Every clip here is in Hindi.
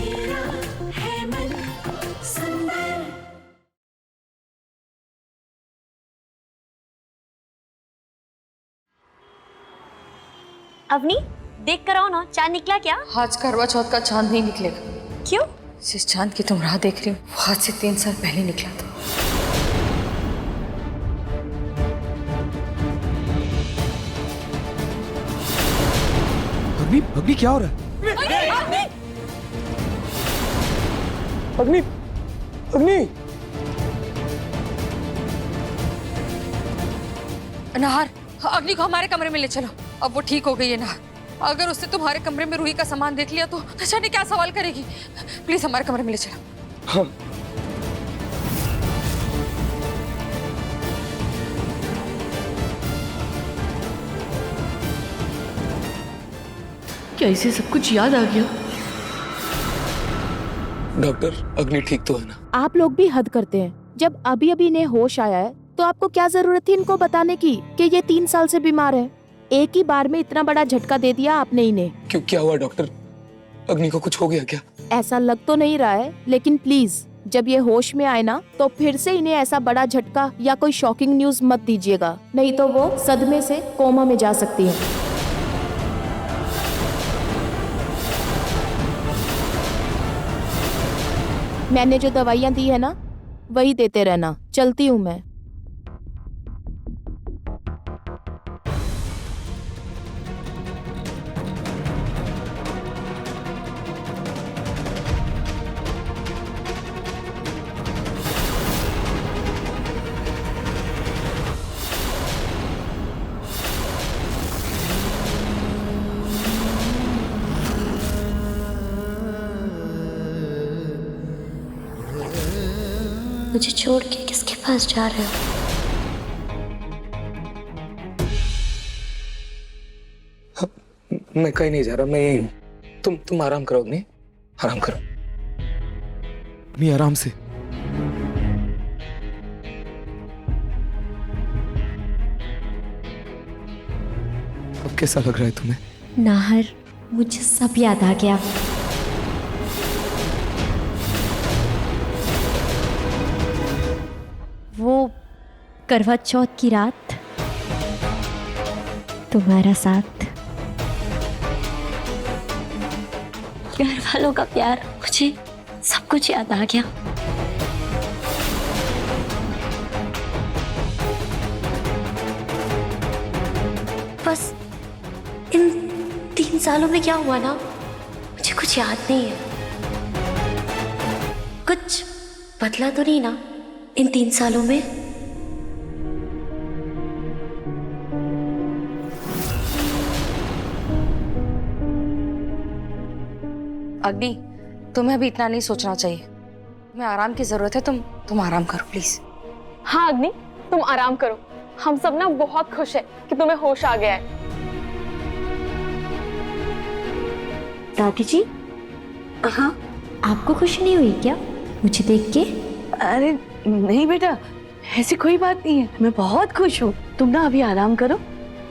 मेरा है मन सुंदर। अवनी, देख कर आओ ना, चांद निकला क्या? आज करवा चौथ का चांद नहीं निकलेगा। क्यों? जिस चांद की तुम राह देख रही हो वो आज से 3 साल पहले निकला था। अग्नि, अग्नि क्या हो रहा है? अग्नि, अग्नि। नहार, अग्नि को हमारे कमरे में ले चलो। अब वो ठीक हो गई है नहार। अगर उसने तुम्हारे कमरे में रूही का सामान देख लिया तो जाने क्या सवाल करेगी। प्लीज हमारे कमरे में ले चलो। हाँ। क्या इसे सब कुछ याद आ गया? डॉक्टर, अग्नि ठीक तो है ना? आप लोग भी हद करते हैं। जब अभी अभी इन्हें होश आया है तो आपको क्या जरूरत थी इनको बताने की कि ये 3 साल से बीमार है। एक ही बार में इतना बड़ा झटका दे दिया आपने इन्हें। क्यों, क्या हुआ डॉक्टर? अग्नि को कुछ हो गया क्या? ऐसा लग तो नहीं रहा है, लेकिन प्लीज जब ये होश में आए ना तो फिर से इन्हें ऐसा बड़ा झटका या कोई शॉकिंग न्यूज मत दीजिएगा, नहीं तो वो सदमे से कोमा में जा सकती है। मैंने जो दवाइयाँ दी है ना वही देते रहना। चलती हूँ मैं। मुझे छोड़ के किसके पास जा रहे हो? मैं कहीं नहीं जा रहा, मैं यही हूँ। तुम आराम करो अग्नि, आराम करो। अग्नि आराम से। अब कैसा लग रहा है तुम्हें? नाहर, मुझे सब याद आ गया। वो करवा चौथ की रात, तुम्हारा साथ, घर वालों का प्यार, मुझे सब कुछ याद आ गया। बस इन 3 सालों में क्या हुआ ना, मुझे कुछ याद नहीं है। कुछ बदला तो नहीं ना इन 3 सालों में? अग्नि, तुम्हें अभी इतना नहीं सोचना चाहिए। तुम्हें आराम की जरूरत है। तुम आराम करो प्लीज। हाँ अग्नि, तुम आराम करो। हम सब ना बहुत खुश है कि तुम्हें होश आ गया है। दादी जी, हाँ, आपको खुशी नहीं हुई क्या मुझे देख के? अरे नहीं बेटा, ऐसी कोई बात नहीं है। मैं बहुत खुश हूँ। तुम ना अभी आराम करो,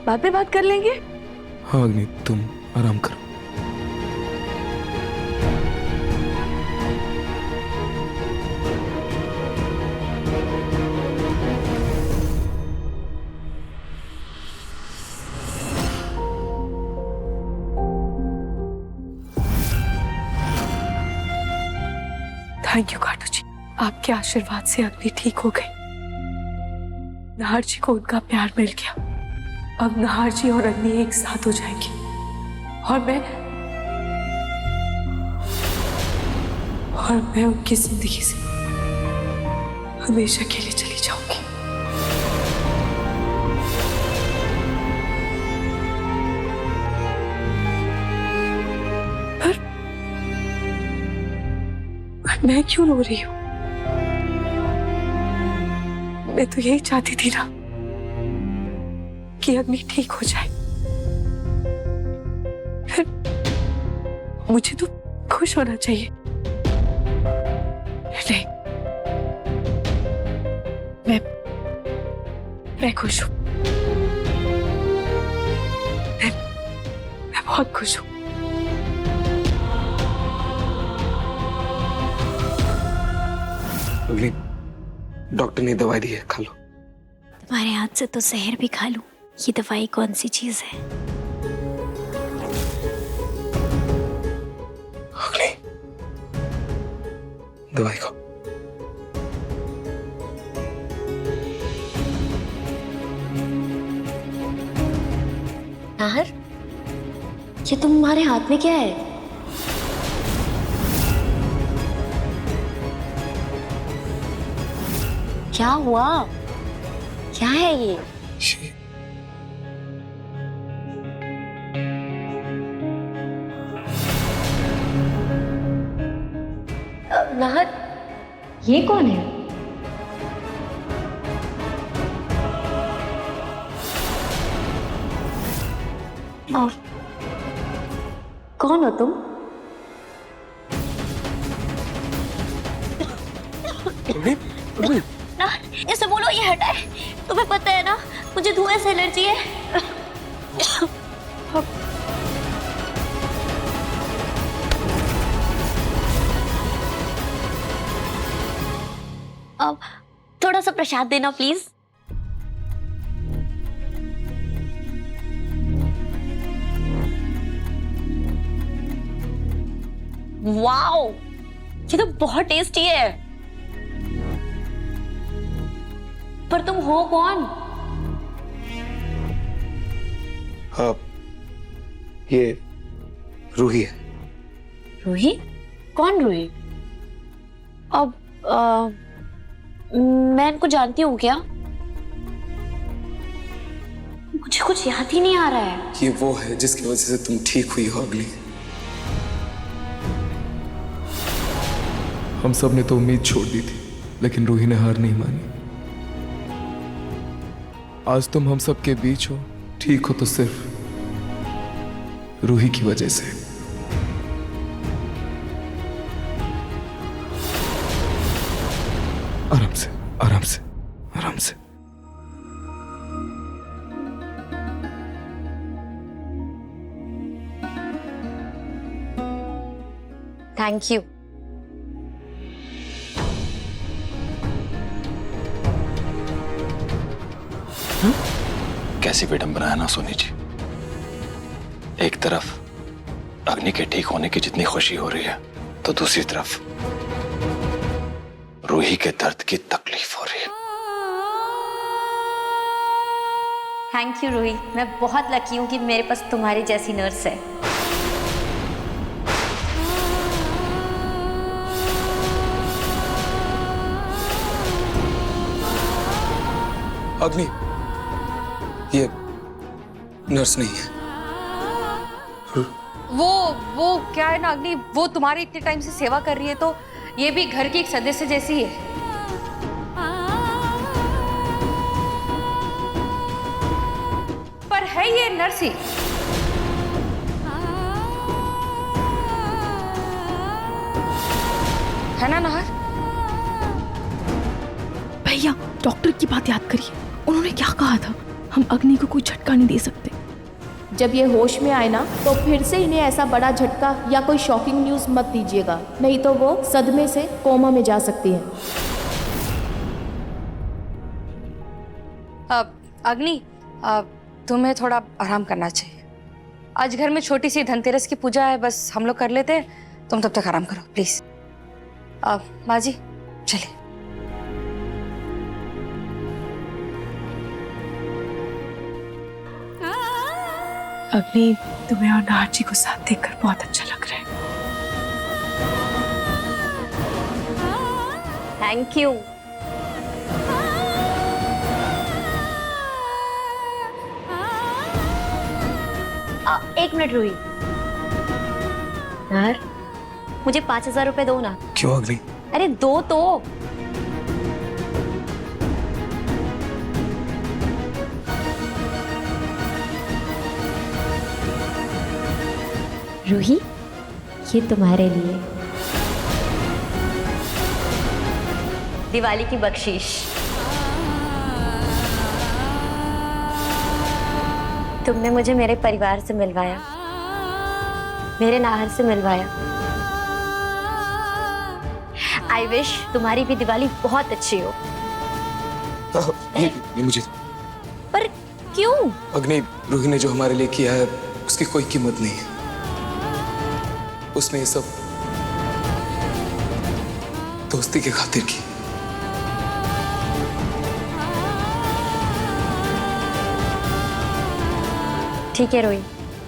बाद में बात कर लेंगे। हाँ अग्नि, तुम आराम करो। थैंक यू काटू जी, आपके आशीर्वाद से अग्नि ठीक हो गई। नाहर जी को उनका प्यार मिल गया। अब नाहर जी और अग्नि एक साथ हो जाएंगे और मैं उनकी जिंदगी से हमेशा के लिए चली जाऊंगी। पर मैं क्यों रो रही हूँ? मैं तो यही चाहती थी ना कि अग्नि ठीक हो जाए। फिर मुझे तो खुश होना चाहिए। नहीं, मैं खुश हूँ। मैं बहुत खुश हूँ। अगली डॉक्टर ने दवाई दी है, खा लो। तुम्हारे हाथ से तो जहर भी खा लूं। ये दवाई कौन सी चीज है? अगली दवाई खाओ। नाहर, ये तुम्हारे हाथ में क्या है? क्या हुआ? क्या है ये? नाहर, ये कौन है? और कौन हो तुम? ना, ऐसे बोलो, ये हटाए। तुम्हें पता है ना, मुझे धुएं से एलर्जी है। अब थोड़ा सा प्रसाद देना प्लीज। वाओ, ये तो बहुत टेस्टी है। पर तुम हो कौन? हाँ, ये रूही है। रूही? कौन रूही? अब मैं इनको जानती हूँ क्या? मुझे कुछ याद ही नहीं आ रहा है। ये वो है जिसकी वजह से तुम ठीक हुई हो अगली। हम सब ने तो उम्मीद छोड़ दी थी, लेकिन रूही ने हार नहीं मानी। आज तुम हम सब के बीच हो, ठीक हो तो सिर्फ रूही की वजह से। आराम से, आराम से, आराम से। Thank you. कैसी विडंबना है ना सोनी जी। एक तरफ अग्नि के ठीक होने की जितनी खुशी हो रही है, तो दूसरी तरफ रूही के दर्द की तकलीफ हो रही है। थैंक यू रूही, मैं बहुत लकी हूँ कि मेरे पास तुम्हारी जैसी नर्स है। अग्नि, ये नर्स नहीं है। वो क्या है ना अग्नि, वो तुम्हारी इतने टाइम से सेवा कर रही है, तो ये भी घर की एक सदस्य जैसी है। पर है ये नर्स ही। है ना नाहर? भैया, डॉक्टर की बात याद करिए। उन्होंने क्या कहा था? हम अग्नि को कोई झटका नहीं दे सकते। जब ये होश में आए ना, तो फिर से इन्हें ऐसा बड़ा झटका या कोई शॉकिंग न्यूज़ मत दीजिएगा, नहीं तो वो सदमे से कोमा में जा सकती हैं। अग्नि, तुम्हें थोड़ा आराम करना चाहिए। आज घर में छोटी सी धनतेरस की पूजा है, बस हम लोग कर लेते हैं, तुम तब तक आराम करो प्लीज। माँ जी चलिए। अग्नि, तुम्हें और नाहर जी को साथ देखकर बहुत अच्छा लग रहा है। Thank you. एक मिनट रूही। नाहर, मुझे 5,000 रुपए दो ना। क्यों अग्नि? अरे दो तो। रूही, ये तुम्हारे लिए दिवाली की बख्शीश। तुमने मुझे मेरे परिवार से मिलवाया, मेरे नाहर से मिलवाया। आई विश तुम्हारी भी दिवाली बहुत अच्छी हो। नहीं मुझे। पर क्यों? अग्नि, रूही ने जो हमारे लिए किया है उसकी कोई कीमत नहीं है। उसने ये सब दोस्ती के खातिर की। ठीक है रोही,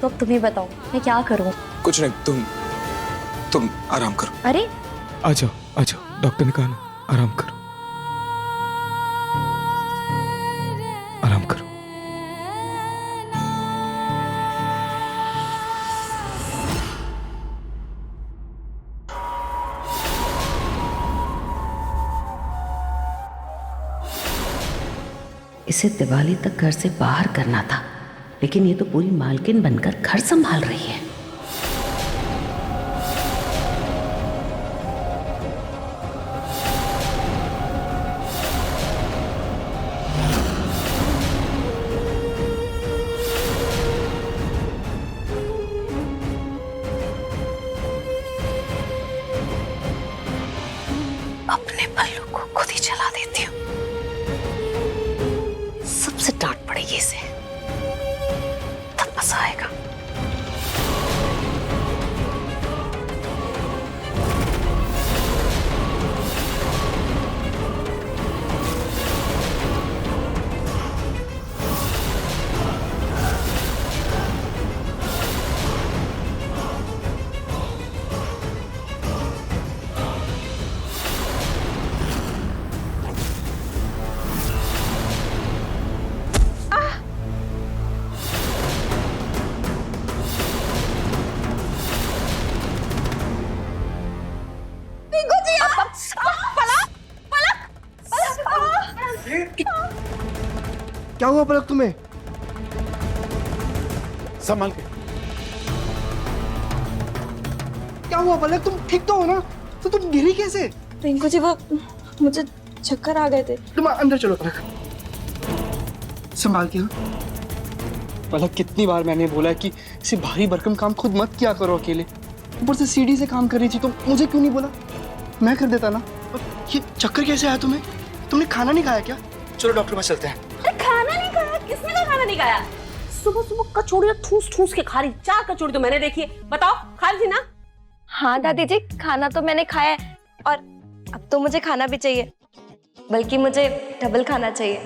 तो अब तुम ही बताओ मैं क्या करूं? कुछ नहीं, तुम आराम करो। अरे आ जाओ, डॉक्टर ने कहा ना, आराम करो, आराम करो। इसे दिवाली तक घर से बाहर करना था, लेकिन ये तो पूरी मालकिन बनकर घर संभाल रही है। अपने पल्लू को खुद ही चला देती हूँ, सबसे डांट पड़ेगी इसे, तब मजा आएगा। क्या हुआ पलक तुम्हें? संभाल के। क्या हुआ पलक, तुम ठीक तो हो ना? तो तुम गिरी कैसे? पिंकू जी वो मुझे चक्कर आ गए थे। तुम अंदर चलो पलक, संभाल के। पलक, कितनी बार मैंने बोला है कि ऐसे भारी भरकम काम खुद मत किया करो अकेले। ऊपर से सीढ़ी से काम कर रही थी, तो मुझे क्यों नहीं बोला? मैं कर देता ना। ये चक्कर कैसे आया तुम्हें? तुमने खाना नहीं खाया क्या? चलो डॉक्टर के पास चलते हैं। खाना नहीं खाया? किसने कहा खाना नहीं खाया? सुबह सुबह कचौड़ियाँ ठूस ठूस के खा रही। 4 कचौड़ी तो मैंने देखी है। बताओ, खा रही थी ना? हाँ दादी जी, खाना तो मैंने खाया है, और अब तो मुझे खाना भी चाहिए, बल्कि मुझे डबल खाना चाहिए।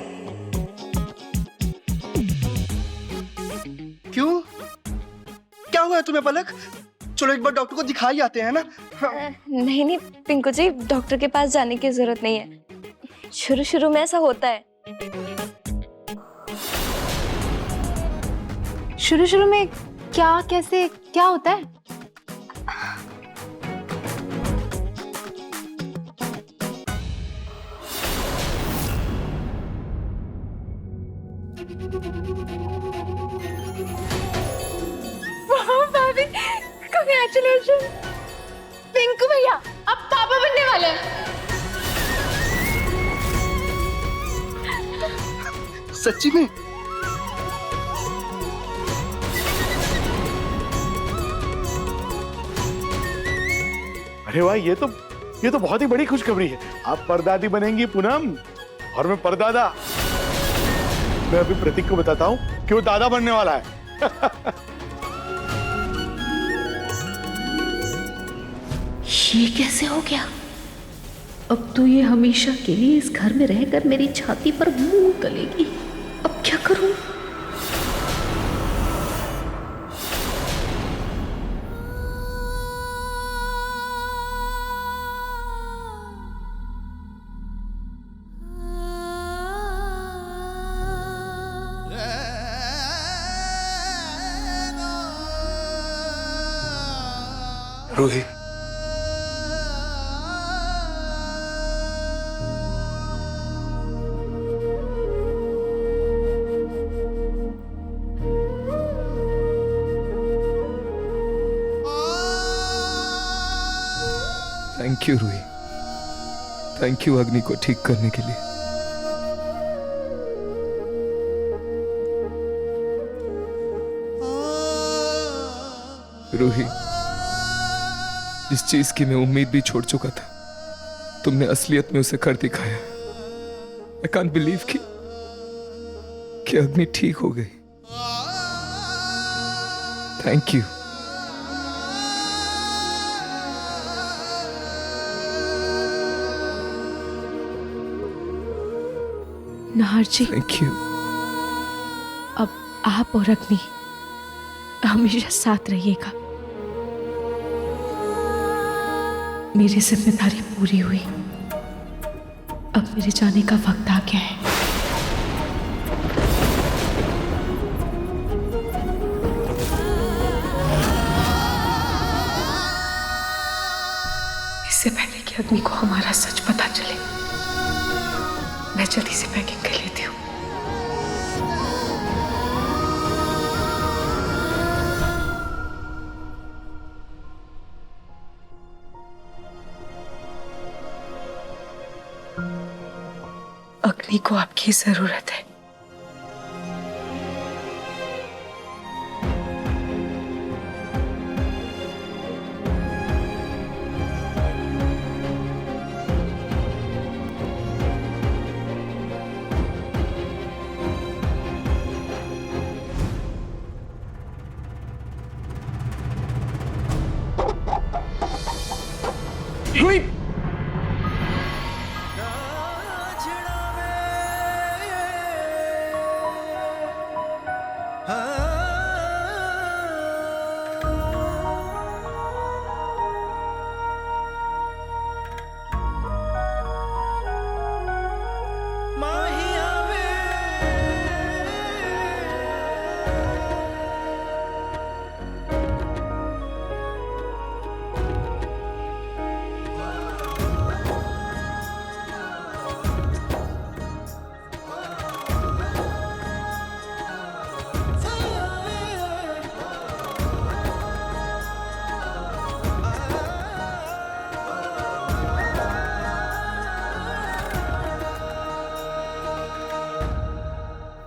क्यों? क्या हुआ है तुम्हें पलक? चलो एक बार डॉक्टर को दिखा ही आते हैं ना। नहीं पिंकू जी, डॉक्टर के पास जाने की जरूरत नहीं है। शुरू शुरू में ऐसा होता है। शुरू में क्या, कैसे, क्या होता है? भाभी, कांग्रेचुलेशन। पिंकू भैया अब पापा बनने वाले हैं। सच्ची में? अरे वाह, ये तो बहुत ही बड़ी खुशखबरी है। आप परदादी बनेंगी पूनम, और मैं परदादा। मैं अभी प्रतीक को बताता हूँ कि वो दादा बनने वाला है। ये कैसे हो गया? अब तो ये हमेशा के लिए इस घर में रहकर मेरी छाती पर मुंह तलेगी। अब क्या करूं? Roohi, thank you Roohi, thank you Agni को ठीक करने के लिए। रूही, जिस चीज की मैं उम्मीद भी छोड़ चुका था, तुमने असलियत में उसे कर दिखाया। आई कांट बिलीव कि अग्नि ठीक हो गई। Thank you. Nahar ji, thank you. अब आप और अग्नि हमेशा साथ रहिएगा। मेरी जिम्मेदारी पूरी हुई, अब मेरे जाने का वक्त आ गया है। इससे पहले कि अग्नि को हमारा सच पता चले, मैं जल्दी से पैकिंग कर लेती हूँ। अग्नि को आपकी जरूरत है।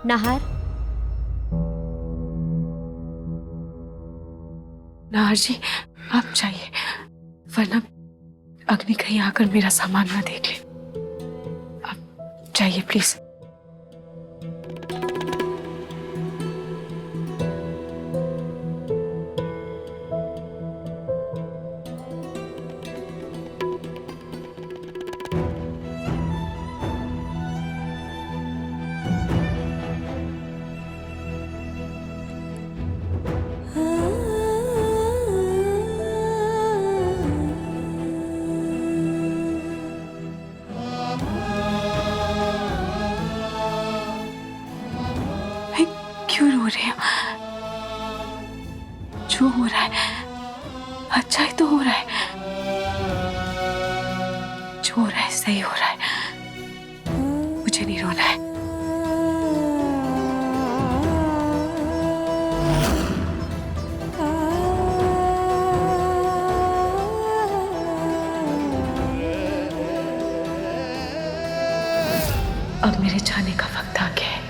नाहर, नाहर जी, आप जाइए, वरना अग्नि कहीं आकर मेरा सामान ना देख ले। आप जाइए प्लीज। क्यों रो रहे हैं? जो हो रहा है अच्छा ही तो हो रहा है। जो हो रहा है सही हो रहा है। मुझे नहीं रोना है। अब मेरे जाने का वक्त आ गया है।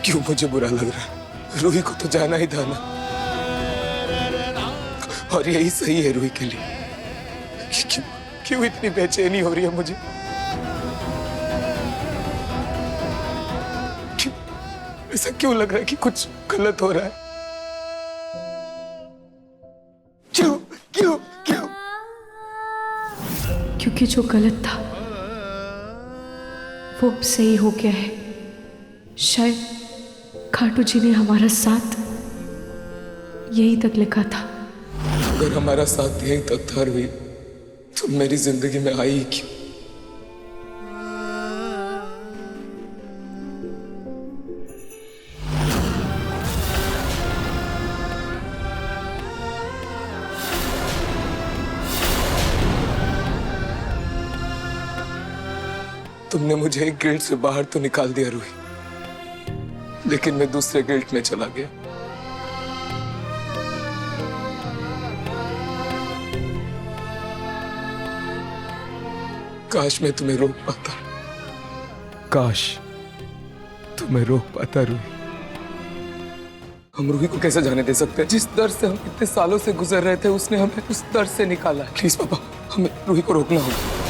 क्यों मुझे बुरा लग रहा है? रूही को तो जाना ही था ना, और यही सही है रूही के लिए। क्यों इतनी बेचैनी हो रही है मुझे? ऐसा क्यों लग रहा है कि कुछ गलत हो रहा है? क्यों क्यों क्यों? क्योंकि जो गलत था वो अब सही हो गया है। शायद खाटू जी ने हमारा साथ यही तक लिखा था। अगर हमारा साथ यहीं तक था रुही, तो मेरी जिंदगी में आई ही क्यों? तुमने मुझे एक गिल्ट से बाहर तो निकाल दिया रूही, लेकिन मैं दूसरे गिल्ट में चला गया। काश मैं तुम्हें रोक पाता, काश तुम्हें रोक पाता रूही। हम रूही को कैसे जाने दे सकते हैं? जिस दर्द से हम इतने सालों से गुजर रहे थे, उसने हमें उस दर्द से निकाला। प्लीज पापा, हमें रूही को रोकना होगा।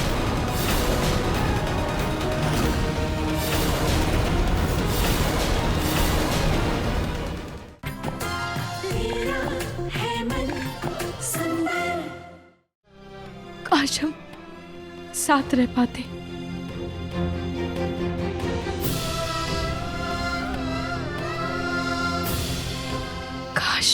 काश हम साथ रह पाते। काश।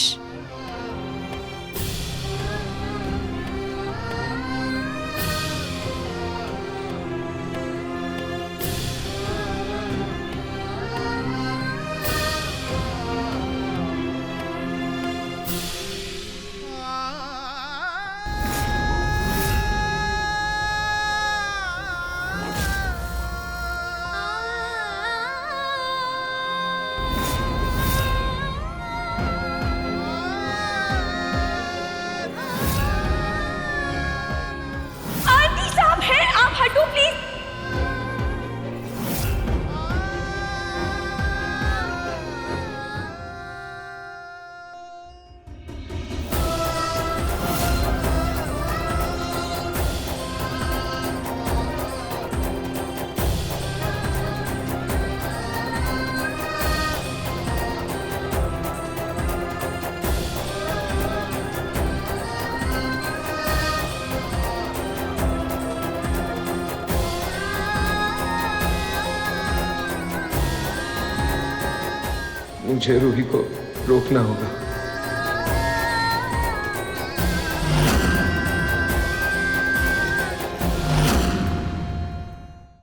मुझे रूही को रोकना होगा।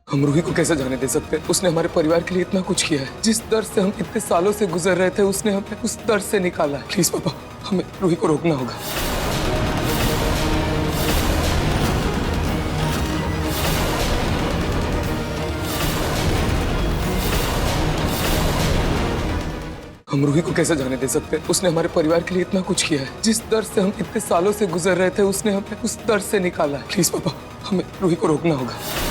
हम रूही को कैसे जाने दे सकते हैं? उसने हमारे परिवार के लिए इतना कुछ किया है। जिस दर्द से हम इतने सालों से गुजर रहे थे, उसने हमें उस दर्द से निकाला। प्लीज पापा, हमें रूही को रोकना होगा। हम रूही को कैसे जाने दे सकते हैं? उसने हमारे परिवार के लिए इतना कुछ किया है। जिस दर्द से हम इतने सालों से गुजर रहे थे, उसने हमें उस दर्द से निकाला। प्लीज पापा, हमें रूही को रोकना होगा।